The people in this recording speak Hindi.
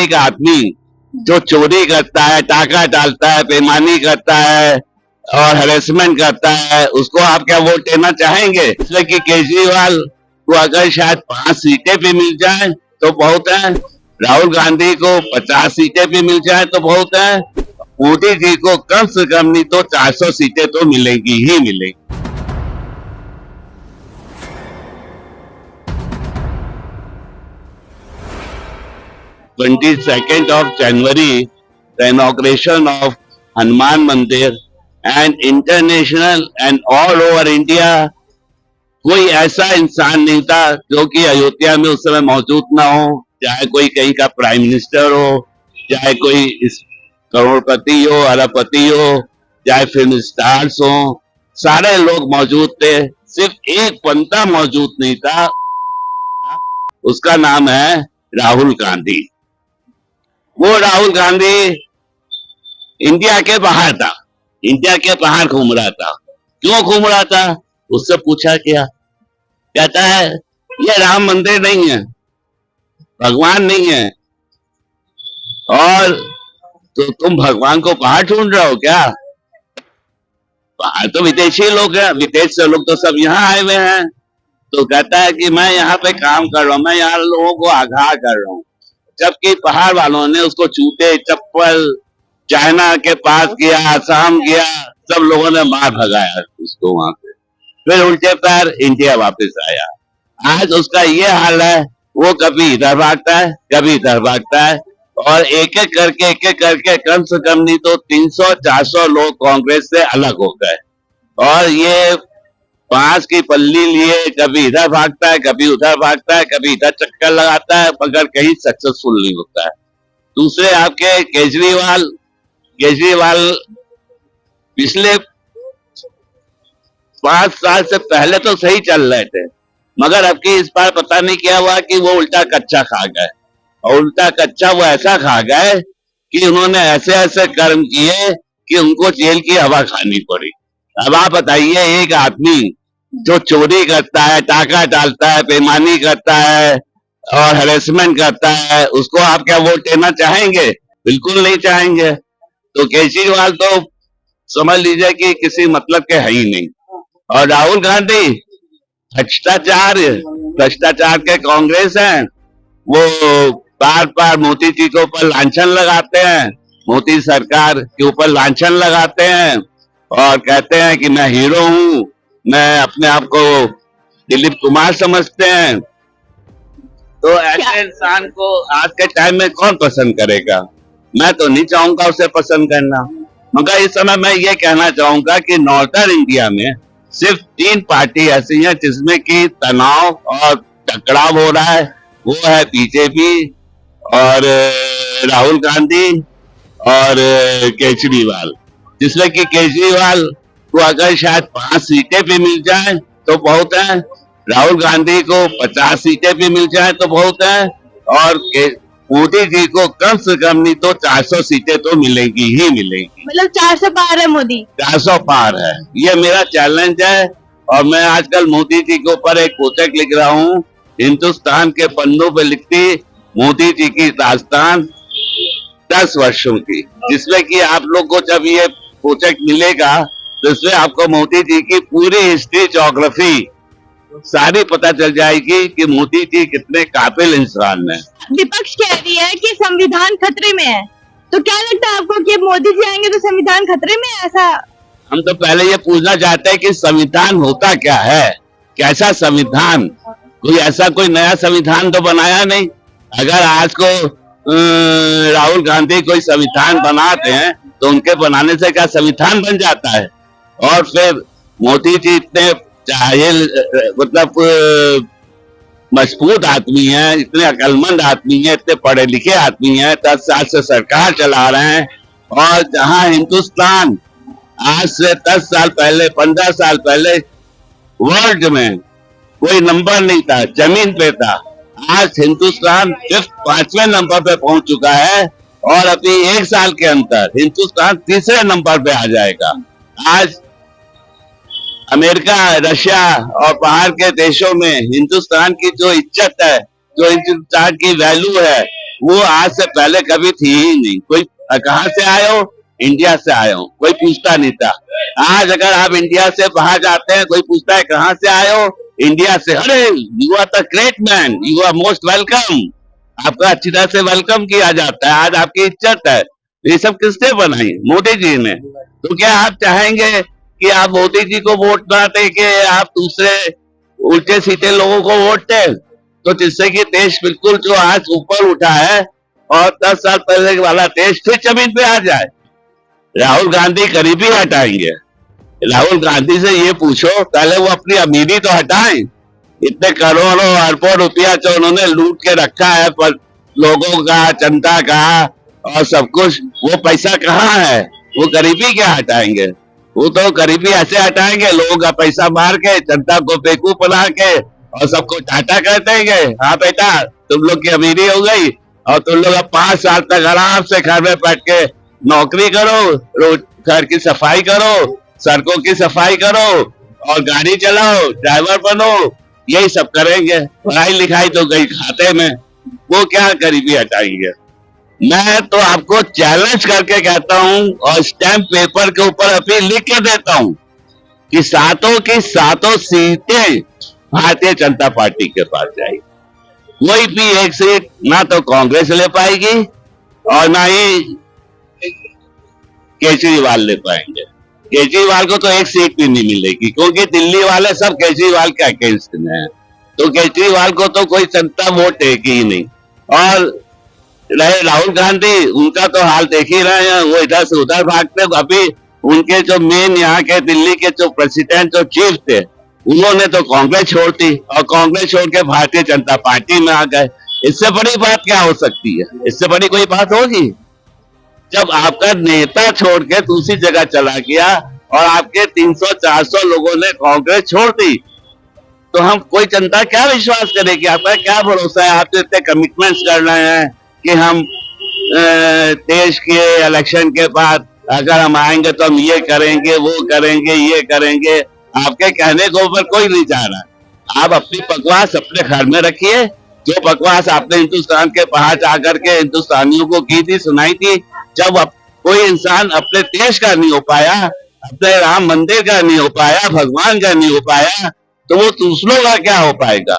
एक आदमी जो चोरी करता है, टाका डालता है, बेईमानी करता है और हरेसमेंट करता है, उसको आप क्या वोट देना चाहेंगे? इसलिए कि केजरीवाल को अगर शायद 5 सीटें भी मिल जाए तो बहुत है, राहुल गांधी को 50 सीटें भी मिल जाए तो बहुत है, मोदी जी को कम से कम नहीं तो 400 सीटें तो मिलेगी ही मिलेगी। 22nd of January, the inauguration of Hanuman Mandir and international and all over India, कोई ऐसा इंसान नहीं था जो कि अयोध्या में उस समय मौजूद ना हो, चाहे कोई कहीं का प्राइम मिनिस्टर हो, चाहे कोई करोड़पति हो, अरबपति हो, चाहे फिल्म स्टार्स हो, सारे लोग मौजूद थे। सिर्फ एक बंदा मौजूद नहीं था, उसका नाम है राहुल गांधी। वो राहुल गांधी इंडिया के बाहर था, इंडिया के बाहर घूम रहा था। क्यों घूम रहा था? उससे पूछा क्या, कहता है ये राम मंदिर नहीं है, भगवान नहीं है, और तो तुम भगवान को बाहर ढूंढ रहे हो क्या? बाहर तो विदेशी लोग हैं, विदेश से लोग तो सब यहाँ आए हुए हैं। तो कहता है कि मैं यहाँ पे काम कर रहा हूँ, मैं यहाँ लोगों को आगाह कर रहा हूँ, जबकि बाहर वालों ने उसको जूते चप्पल चाइना के पास गया, आसाम गया, सब लोगों ने मार भगाया उसको वहां से, फिर उल्टे पैर इंडिया वापस आया। आज उसका ये हाल है, वो कभी इधर भागता है, कभी इधर भागता है, और एक एक करके कम से कम नहीं तो 300-400 लोग कांग्रेस से अलग हो गए, और ये 5 की पल्ली लिए कभी इधर भागता है, कभी उधर भागता है, कभी इधर चक्कर लगाता है, मगर कहीं सक्सेसफुल नहीं होता है। दूसरे आपके केजरीवाल पिछले 5 साल से पहले तो सही चल रहे थे, मगर अब की इस बार पता नहीं क्या हुआ कि वो उल्टा कच्चा खा गए, और उल्टा कच्चा वो ऐसा खा गए कि उन्होंने ऐसे ऐसे कर्म किए कि उनको जेल की हवा खानी पड़ी। अब आप बताइए, एक आदमी जो चोरी करता है, टाका डालता है, बेईमानी करता है और हरेसमेंट करता है, उसको आप क्या वोट देना चाहेंगे? बिल्कुल नहीं चाहेंगे। तो केजरीवाल तो समझ लीजिए कि किसी मतलब के है ही नहीं, और राहुल गांधी भ्रष्टाचार के कांग्रेस हैं। वो बार बार मोदी जी के ऊपर लांछन लगाते हैं, मोदी सरकार के ऊपर लांछन लगाते हैं और कहते हैं कि मैं हीरो हूं, मैं अपने आप को दिलीप कुमार समझते हैं। तो ऐसे इंसान को आज के टाइम में कौन पसंद करेगा? मैं तो नहीं चाहूंगा उसे पसंद करना। मगर इस समय मैं ये कहना चाहूंगा कि नॉर्दर्न इंडिया में सिर्फ 3 पार्टी ऐसी हैं जिसमें कि तनाव और टकराव हो रहा है। वो है बीजेपी और राहुल गांधी और केजरीवाल, जिसमें कि केजरीवाल को अगर शायद 5 सीटें भी मिल जाए तो बहुत है, राहुल गांधी को 50 सीटें भी मिल जाए तो बहुत है, और मोदी जी को कम से कम नहीं तो 400 सीटें तो मिलेगी ही मिलेगी। मतलब 400 पार है मोदी, 400 पार है, ये मेरा चैलेंज है। और मैं आजकल मोदी जी के ऊपर एक पुस्तक लिख रहा हूँ, हिंदुस्तान के पन्नों पे लिखती मोदी जी की दास्तान 10 वर्षों की, जिसमें कि आप लोग को जब ये पुस्तक मिलेगा तो इसमें आपको मोदी जी की पूरी हिस्ट्री, ज्योग्राफी सारी पता चल जाएगी कि मोदी जी कितने काबिल इंसान हैं। विपक्ष कह रही है कि संविधान खतरे में है, तो क्या लगता है आपको कि मोदी जी आएंगे तो संविधान खतरे में है? ऐसा हम तो पहले ये पूछना चाहते हैं कि संविधान होता क्या है, कैसा संविधान? कोई ऐसा कोई नया संविधान तो बनाया नहीं। अगर आज को राहुल गांधी कोई संविधान बनाते हैं तो उनके बनाने से क्या संविधान बन जाता है? और फिर मोदी जी इतने मतलब मजबूत आदमी है, इतने अकलमंद आदमी है, इतने पढ़े लिखे आदमी है, 10 साल से सरकार चला रहे हैं, और जहां हिंदुस्तान आज से 10 साल पहले, 15 साल पहले वर्ल्ड में कोई नंबर नहीं था, जमीन पे था, आज हिंदुस्तान सिर्फ 5वें नंबर पे पहुंच चुका है, और अभी 1 साल के अंदर हिंदुस्तान 3रे नंबर पे आ जाएगा। आज अमेरिका, रशिया और बाहर के देशों में हिंदुस्तान की जो इज्जत है, जो हिंदुस्तान की वैल्यू है, वो आज से पहले कभी थी ही नहीं। कोई कहाँ से आए हो? इंडिया से आए हो, कोई पूछता नहीं था। आज अगर आप इंडिया से बाहर जाते हैं, कोई पूछता है कहाँ से आए हो? इंडिया से। अरे you are the great man, you are most welcome, आपका अच्छी तरह से वेलकम किया जाता है, आज आपकी इज्जत है। ये सब किसने बनाई? मोदी जी ने। तो क्या आप चाहेंगे कि आप मोदी जी को वोट ना दे के आप दूसरे उल्टे सीधे लोगों को वोट दें? तो जिससे कि देश बिल्कुल जो आज ऊपर उठा है और 10 साल पहले वाला देश फिर जमीन पे आ जाए। राहुल गांधी गरीबी हटाएंगे। राहुल गांधी से ये पूछो, पहले वो अपनी अमीरी तो हटाएं। इतने करोड़ों अरबों रुपया जो उन्होंने लूट के रखा है पर लोगों का, जनता का और सब कुछ, वो पैसा कहाँ है? वो गरीबी क्या हटाएंगे? वो तो गरीबी ऐसे हटाएंगे, लोगों का पैसा मार के, जनता को बेवकूफ बना के और सबको टाटा कर देंगे। हाँ बेटा, तुम लोग की अमीरी हो गई और तुम लोग अब 5 साल तक आराम से घर में बैठ के नौकरी करो, रोज घर की सफाई करो, सड़कों की सफाई करो और गाड़ी चलाओ, ड्राइवर बनो, यही सब करेंगे। पढ़ाई लिखाई तो गई खाते में, वो क्या गरीबी हटाएंगे? मैं तो आपको चैलेंज करके कहता हूं और स्टैम्प पेपर के ऊपर अभी लिख के देता हूं कि सातों की सातों सीटें भारतीय जनता पार्टी के पास जाएगी। कोई भी एक सीट ना तो कांग्रेस ले पाएगी और ना ही केजरीवाल ले पाएंगे। केजरीवाल को तो एक सीट भी नहीं मिलेगी क्योंकि दिल्ली वाले सब केजरीवाल के अगेंस्ट में हैं। तो केजरीवाल को तो कोई जनता वोट देगी ही नहीं। और रहे राहुल गांधी, उनका तो हाल देख ही रहे हैं, वो इधर से उधर भागते। अभी उनके जो मेन यहाँ के दिल्ली के जो प्रेसिडेंट, जो चीफ थे, उन्होंने तो कांग्रेस छोड़ दी और कांग्रेस छोड़ के भारतीय जनता पार्टी में आ गए। इससे बड़ी बात क्या हो सकती है? इससे बड़ी कोई बात होगी? जब आपका नेता छोड़ के दूसरी जगह चला गया और आपके 300-400 लोगों ने कांग्रेस छोड़ दी, तो हम कोई जनता क्या विश्वास करेगी? आपका क्या भरोसा है? आप तो इतने कमिटमेंट्स कर रहे हैं कि हम देश के इलेक्शन के बाद अगर हम आएंगे तो हम ये करेंगे, वो करेंगे, ये करेंगे। आपके कहने के ऊपर कोई नहीं जा रहा। आप अपनी बकवास अपने घर में रखिए। जो बकवास आपने हिंदुस्तान के बाहर जाकर के हिंदुस्तानियों को की थी, सुनाई थी, जब कोई इंसान अपने देश का नहीं हो पाया, अपने राम मंदिर का नहीं हो पाया, भगवान का नहीं हो पाया, तो वो दूसरों का क्या हो पाएगा?